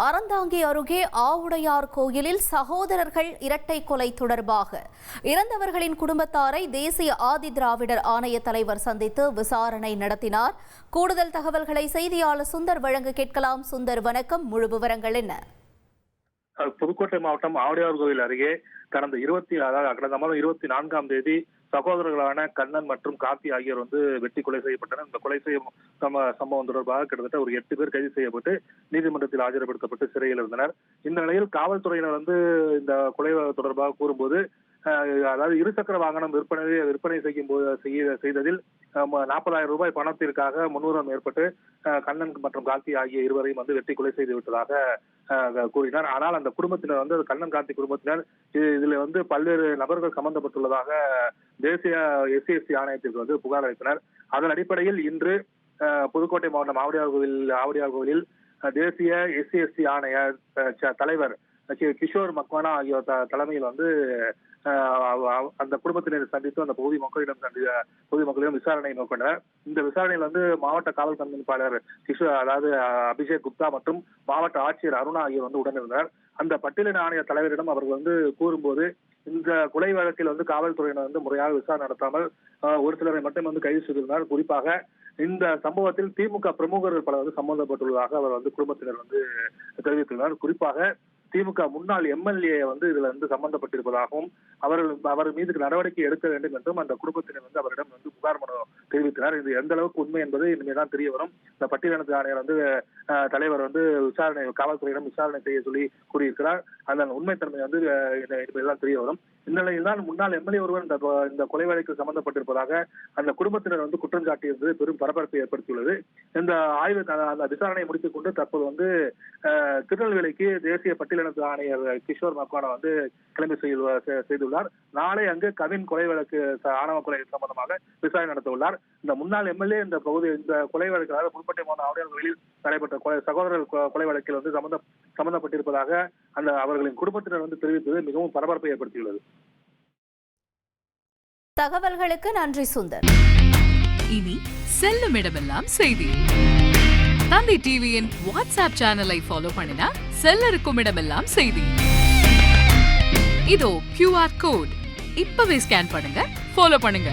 அறந்தாங்கி அருகே ஆவுடையார் கோயிலில் சகோதரர்கள் இரட்டை கொலை தொடர்பாக இறந்தவர்களின் குடும்பத்தாரை தேசிய ஆதி திராவிடர் ஆணைய தலைவர் சந்தித்து விசாரணை நடத்தினார். கூடுதல் தகவல்களை செய்தியாளர் சுந்தர் வழங்க கேட்கலாம். சுந்தர், வணக்கம். முழு விவரங்கள் என்ன? புதுக்கோட்டை மாவட்டம் ஆவுடையார் கோவில் அருகே கடந்த மாதம் 24ஆம் தேதி சகோதரர்களான கண்ணன் மற்றும் கார்த்தி ஆகியோர் வெட்டி கொலை செய்யப்பட்டனர். இந்த கொலை சம்பவம் தொடர்பாக கிட்டத்தட்ட ஒரு 8 பேர் கைது செய்யப்பட்டு நீதிமன்றத்தில் ஆஜர்படுத்தப்பட்டு சிறையில் இருந்தனர். இந்த நிலையில் காவல்துறையினர் இந்த கொலை தொடர்பாக கூறும்போது, அதாவது இருசக்கர வாகனம் விற்பனை செய்ததில் 40,000 ரூபாய் பணத்திற்காக முன்னுரிமை ஏற்பட்டு கண்ணன் மற்றும் கார்த்தி ஆகிய இருவரையும் வெட்டி கொலை செய்து விட்டதாக கூறினார். ஆனால் அந்த குடும்பத்தினர் கண்ணன் கார்த்தி குடும்பத்தினர் இதுல பல்வேறு நபர்கள் சம்பந்தப்பட்டுள்ளதாக தேசிய SC/ST ஆணையத்திற்கு புகார் அளித்தனர். அதன் அடிப்படையில் இன்று புதுக்கோட்டை மாவட்டம் ஆவுடையார் கோவிலில் தேசிய SC/ST ஆணைய தலைவர் கிஷோர் மக்வானா ஆகியோர் தலைமையில் அந்த குடும்பத்தினரை சந்தித்து அந்த பகுதி மக்களிடம் விசாரணை மேற்கொண்டனர். இந்த விசாரணையில் மாவட்ட காவல் கண்காணிப்பாளர் அபிஷேக் குப்தா மற்றும் மாவட்ட ஆட்சியர் அருணா ஆகியோர் உடனிருந்தனர். அந்த பட்டியலின ஆணைய தலைவரிடம் அவர்கள் கூறும்போது, இந்த கொலை வழக்கில் காவல்துறையினர் முறையாக விசாரணை நடத்தாமல் ஒரு சிலரை மட்டும் கைது செய்திருந்தார். குறிப்பாக இந்த சம்பவத்தில் திமுக பிரமுகர்கள் பலர் சம்பந்தப்பட்டுள்ளதாக அவர் குடும்பத்தினர் தெரிவித்துள்ளனர். குறிப்பாக திமுக முன்னாள் MLA இதுல சம்பந்தப்பட்டிருப்பதாகவும் அவர் மீது நடவடிக்கை எடுக்க வேண்டும் என்றும் அந்த குடும்பத்தினர் அவரிடம் புகார் மனு தெரிவித்தனர். இது எந்த அளவுக்கு உண்மை என்பது இனிமேதான் தெரிய வரும். இந்த பட்டியலின ஆணையர் தலைவர் காவல்துறையிடம் விசாரணை செய்ய சொல்லி கூறியிருக்கிறார். அதன் உண்மைத்தன்மை இனிமேதான் தெரிய வரும். இந்நிலையில் தான் முன்னாள் MLA ஒருவர் இந்த கொலை வழக்கில் சம்பந்தப்பட்டிருப்பதாக அந்த குடும்பத்தினர் குற்றம் சாட்டியிருந்தது பெரும் பரபரப்பை ஏற்படுத்தியுள்ளது. இந்த அந்த விசாரணையை முடித்துக் கொண்டு தற்போது திருநெல்வேலிக்கு தேசிய பட்டியலின ஆணையர் கிஷோர் மக்வானா கிளம்பி செய்துள்ளார். நாளை அங்கு கவின் கொலை வழக்கு ஆணவ கொலை சம்பந்தமாக விசாரணை நடத்த உள்ளார். இந்த முன்னாள் MLA இந்த கொலை வழக்கு, அதாவது புதுக்கோட்டை மாவட்டம் ஆவுடையார் கோவிலில் நடைபெற்ற சகோதரர் கொலை வழக்கில் சம்பந்தப்பட்டிருப்பதாக அவர்களின் குடும்பத்தினர் தெரிவித்தது மிகவும் பரபரப்பை ஏற்படுத்தியுள்ளது. தகவல்களுக்கு நன்றி சுந்தர். இனி செல்லும் இடமெல்லாம் செய்தி. தந்தி டிவியின் வாட்ஸ்அப் சேனலை ஃபாலோ பண்ணினா செல்ல இருக்கும் இடமெல்லாம் செய்தி. இதோ QR கோட் இப்பவே ஸ்கேன் பண்ணுங்க, ஃபாலோ பண்ணுங்க.